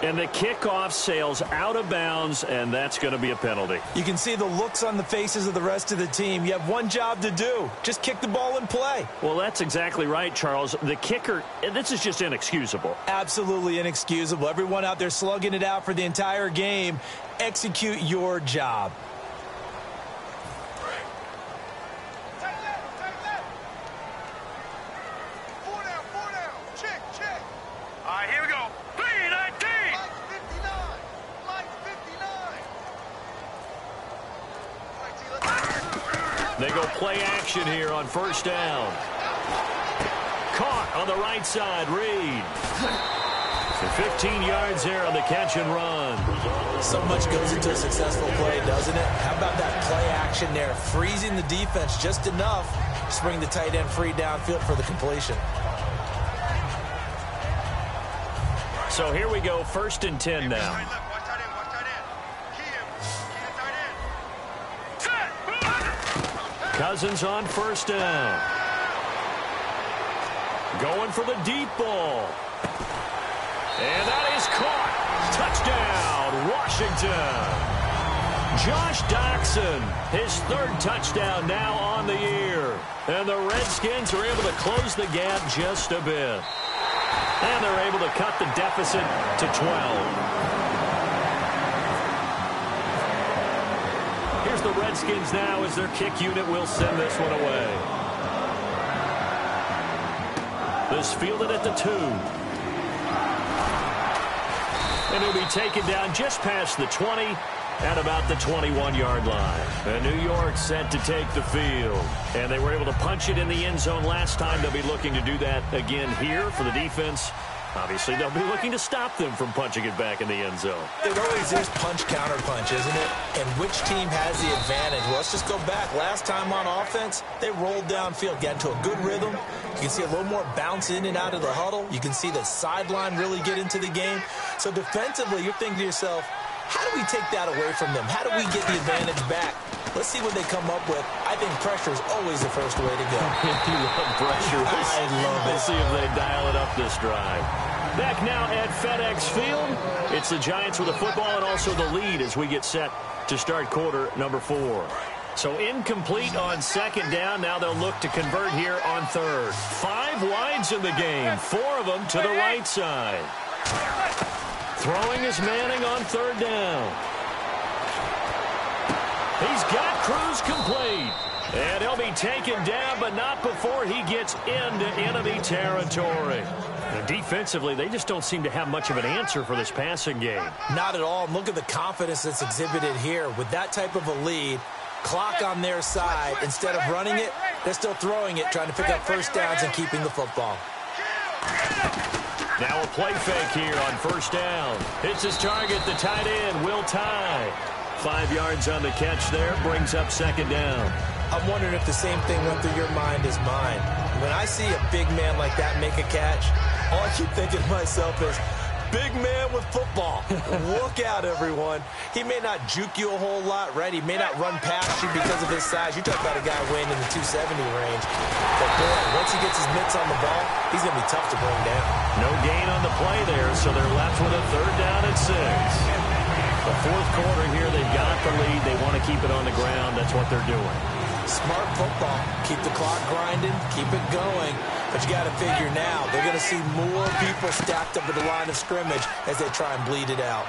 And the kickoff sails out of bounds, and that's going to be a penalty. You can see the looks on the faces of the rest of the team. You have one job to do. Just kick the ball and play. Well, that's exactly right, Charles. The kicker, this is just inexcusable. Absolutely inexcusable. Everyone out there slugging it out for the entire game. Execute your job. They go play action here on first down. Caught on the right side, Reed. So 15 yards there on the catch and run. So much goes into a successful play, doesn't it? How about that play action there? Freezing the defense just enough to bring the tight end free downfield for the completion. So here we go, 1st and 10 now. Cousins on first down. Going for the deep ball. And that is caught. Touchdown, Washington. Josh Doxson, his 3rd touchdown now on the year. And the Redskins are able to close the gap just a bit. And they're able to cut the deficit to 12. Here's the Redskins now as their kick unit will send this one away. This fielded at the 2. And he'll be taken down just past the 20 at about the 21-yard line. And New York set to take the field. And they were able to punch it in the end zone last time. They'll be looking to do that again here for the defense. Obviously, they'll be looking to stop them from punching it back in the end zone. It always is punch-counter-punch, isn't it? And which team has the advantage? Well, let's just go back. Last time on offense, they rolled downfield, got into a good rhythm. You can see a little more bounce in and out of the huddle. You can see the sideline really get into the game. So defensively, you're thinking to yourself, how do we take that away from them? How do we get the advantage back? Let's see what they come up with. I think pressure is always the first way to go. You love pressure. I love it. Let's see if they dial it up this drive. Back now at FedEx Field. It's the Giants with the football and also the lead as we get set to start quarter number 4. So incomplete on 2nd down. Now they'll look to convert here on 3rd. 5 wides in the game. 4 of them to the right side. Throwing is Manning on 3rd down. He's got Cruz complete. And he'll be taken down, but not before he gets into enemy territory. And defensively, they just don't seem to have much of an answer for this passing game. Not at all. Look at the confidence that's exhibited here. With that type of a lead, clock on their side, instead of running it, they're still throwing it, trying to pick up first downs and keeping the football. Now a play fake here on first down. Hits his target, the tight end, Will Tye. 5 yards on the catch there, brings up 2nd down. I'm wondering if the same thing went through your mind as mine. When I see a big man like that make a catch, all I keep thinking to myself is, big man with football. Look out, everyone. He may not juke you a whole lot, right? He may not run past you because of his size. You talk about a guy weighing in the 270 range. But, boy, once he gets his mitts on the ball, he's going to be tough to bring down. No gain on the play there, so they're left with a 3rd down and 6. The 4th quarter here, they've got the lead. They want to keep it on the ground. That's what they're doing. Smart football. Keep the clock grinding. Keep it going. But you got to figure now, they're going to see more people stacked up at the line of scrimmage as they try and bleed it out.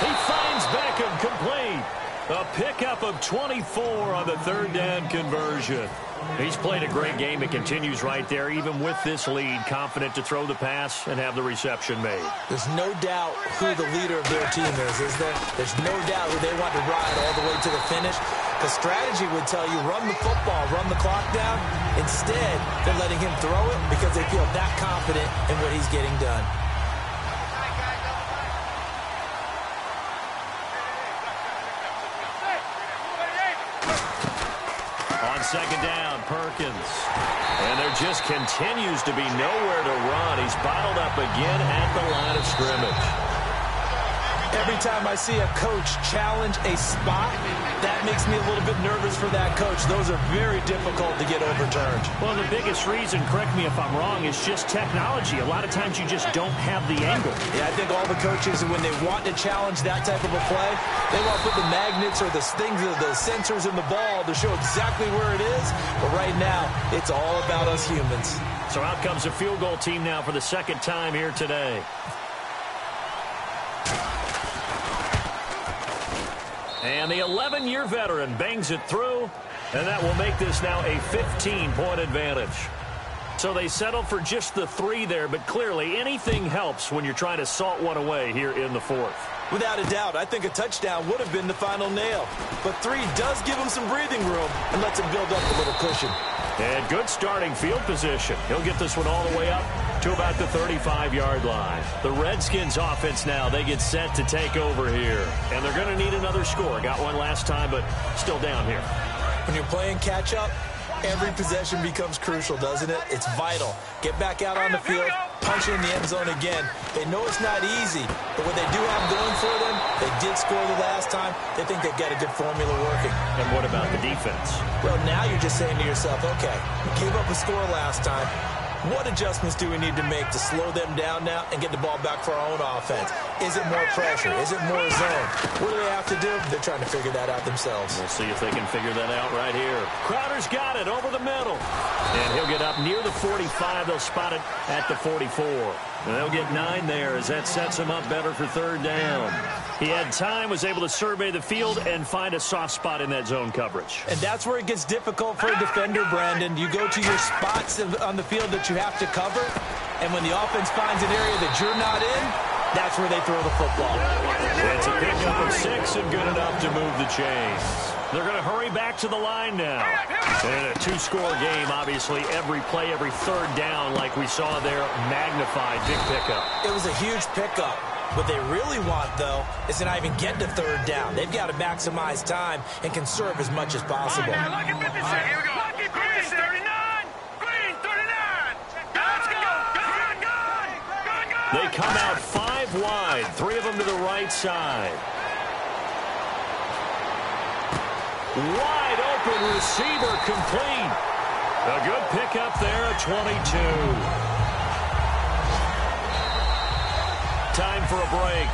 He finds Beckham complete. A pickup of 24 on the 3rd down conversion. He's played a great game. It continues right there, even with this lead, confident to throw the pass and have the reception made. There's no doubt who the leader of their team is there? There's no doubt who they want to ride all the way to the finish. The strategy would tell you, run the football, run the clock down. Instead, they're letting him throw it because they feel that confident in what he's getting done. On 2nd down, Perkins. And there just continues to be nowhere to run. He's bottled up again at the line of scrimmage. Every time I see a coach challenge a spot, that makes me a little bit nervous for that coach. Those are very difficult to get overturned. Well, the biggest reason, correct me if I'm wrong, is just technology. A lot of times you just don't have the angle. Yeah, I think all the coaches, when they want to challenge that type of a play, they want to put the magnets or the things, the sensors in the ball to show exactly where it is. But right now, it's all about us humans. So out comes a field goal team now for the second time here today. And the 11-year veteran bangs it through, and that will make this now a 15-point advantage. So they settle for just the 3 there, but clearly anything helps when you're trying to salt one away here in the 4th. Without a doubt, I think a touchdown would have been the final nail. But 3 does give him some breathing room and lets him build up a little cushion. And good starting field position. He'll get this one all the way up to about the 35-yard line. The Redskins offense now, they get set to take over here. And they're going to need another score. Got one last time, but still down here. When you're playing catch-up, every possession becomes crucial, doesn't it? It's vital. Get back out on the field, punch in the end zone again. They know it's not easy, but what they do have going for them, they did score the last time. They think they've got a good formula working. And what about the defense? Well, now you're just saying to yourself, okay, we gave up a score last time. What adjustments do we need to make to slow them down now and get the ball back for our own offense? Is it more pressure? Is it more zone? What do they have to do? They're trying to figure that out themselves. We'll see if they can figure that out right here. Crowder's got it over the middle. And he'll get up near the 45. They'll spot it at the 44. And they'll get 9 there as that sets him up better for 3rd down. He had time, was able to survey the field and find a soft spot in that zone coverage. And that's where it gets difficult for a defender, Brandon. You go to your spots on the field that you have to cover, and when the offense finds an area that you're not in, that's where they throw the football. It's a pickup of 6 and good enough to move the chains. They're going to hurry back to the line now. And a 2-score game, obviously, every play, every 3rd down, like we saw there, magnified, big pickup. It was a huge pickup. What they really want, though, is to not even get to 3rd down. They've got to maximize time and conserve as much as possible. All right, now, look at 56. Here we go. Look at Green 39. Green 39. Let's go. Good. They come out 5 wide, 3 of them to the right side. Wide open receiver complete. A good pickup there at 22. Time for a break.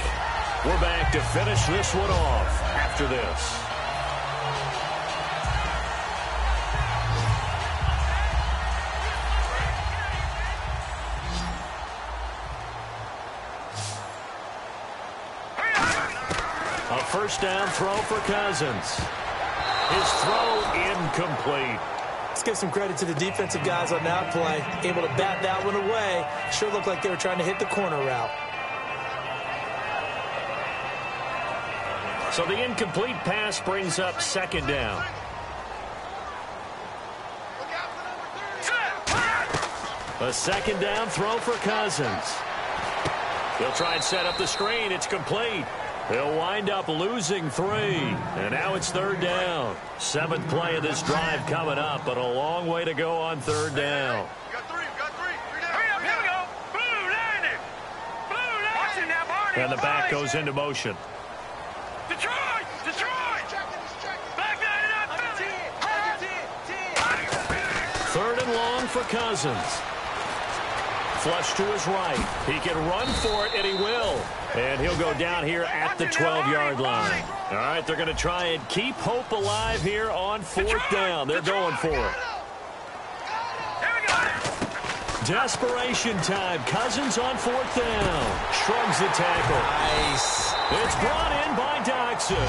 We're back to finish this one off after this. A first down throw for Cousins. His throw incomplete. Let's give some credit to the defensive guys on that play. Able to bat that one away. Sure looked like they were trying to hit the corner route. So the incomplete pass brings up 2nd down. A 2nd down throw for Cousins. He'll try and set up the screen. It's complete. They'll wind up losing 3. And now it's 3rd down. 7th play of this drive coming up, but a long way to go on 3rd down. And the back goes into motion. Detroit! Back that up! 3rd and long for Cousins. Flush to his right. He can run for it, and he will. And he'll go down here at the 12-yard line. All right, they're going to try and keep hope alive here on 4th down. They're going for it. Desperation time. Cousins on 4th down. Shrugs the tackle. Nice. It's brought in by Doxson.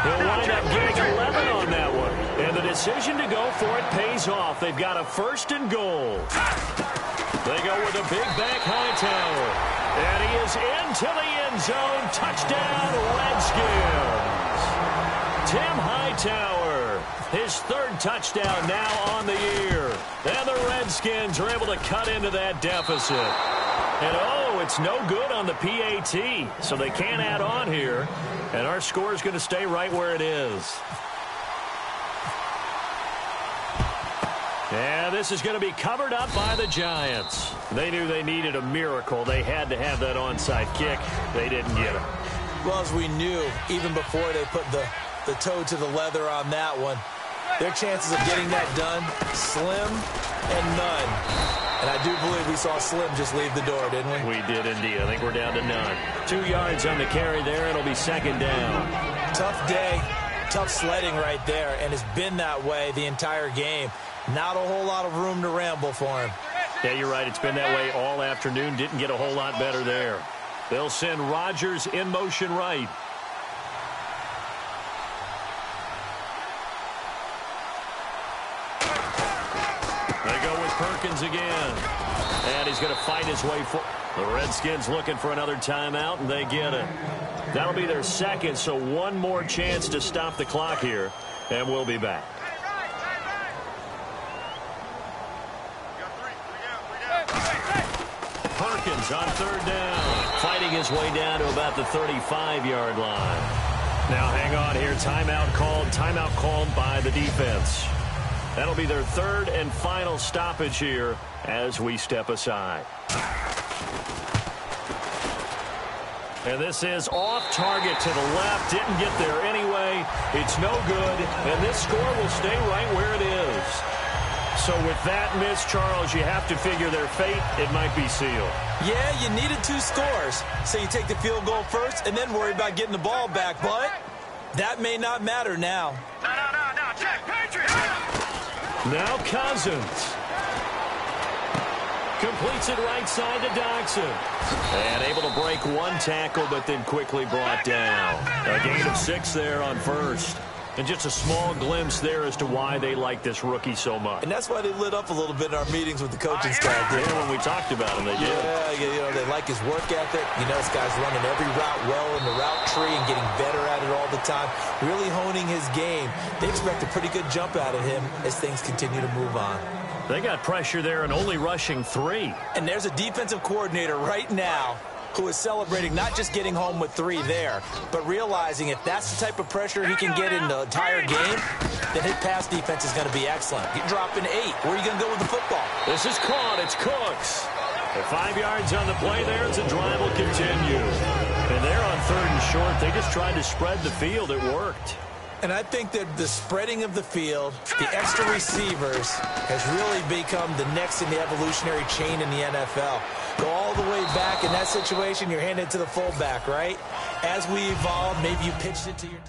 He'll wind up getting 11 on that one. And the decision to go for it pays off. They've got a 1st and goal. They go with a big back Hightower. And he is into the end zone. Touchdown, Redskins. Tim Hightower, his 3rd touchdown now on the year. And the Redskins are able to cut into that deficit. And, oh, it's no good on the PAT, so they can't add on here. And our score is going to stay right where it is. And this is going to be covered up by the Giants. They knew they needed a miracle. They had to have that onside kick. They didn't get it. Well, as we knew, even before they put the toe to the leather on that one, their chances of getting that done, slim and none. And I do believe we saw Slim just leave the door, didn't we? We did indeed. I think we're down to none. 2 yards on the carry there. It'll be second down. Tough day, tough sledding right there, and it's been that way the entire game. Not a whole lot of room to ramble for him. Yeah, you're right. It's been that way all afternoon. Didn't get a whole lot better there. They'll send Rodgers in motion right. They go with Perkins again. And he's going to fight his way forward. The Redskins looking for another timeout, and they get it. That'll be their second, so one more chance to stop the clock here, and we'll be back. Perkins on third down, fighting his way down to about the 35-yard line. Now hang on here, timeout called by the defense. That'll be their third and final stoppage here as we step aside. And this is off target to the left, didn't get there anyway. It's no good, and this score will stay right where it is. So with that miss, Charles, you have to figure their fate. It might be sealed. Yeah, you needed 2 scores. So you take the field goal first and then worry about getting the ball back. But that may not matter now. No. Check, Patriot. Now Cousins. Completes it right side to Doxson. And able to break one tackle, but then quickly brought down. A gain of 6 there on first. And just a small glimpse there as to why they like this rookie so much. And that's why they lit up a little bit in our meetings with the coaching staff. Yeah, when we talked about him, they did. Yeah, they like his work ethic. This guy's running every route well in the route tree and getting better at it all the time. Really honing his game. They expect a pretty good jump out of him as things continue to move on. They got pressure there and only rushing 3. And there's a defensive coordinator right now who is celebrating not just getting home with 3 there, but realizing if that's the type of pressure he can get in the entire game, then his pass defense is going to be excellent. You're dropping 8. Where are you going to go with the football? This is caught. It's Cooks. At 5 yards on the play there, it's a drive will continue. And they're on third and short. They just tried to spread the field. It worked. And I think that the spreading of the field, the extra receivers, has really become the next in the evolutionary chain in the NFL. Go all the way back in that situation, you're handed to the fullback, right? As we evolve, maybe you pitched it to your...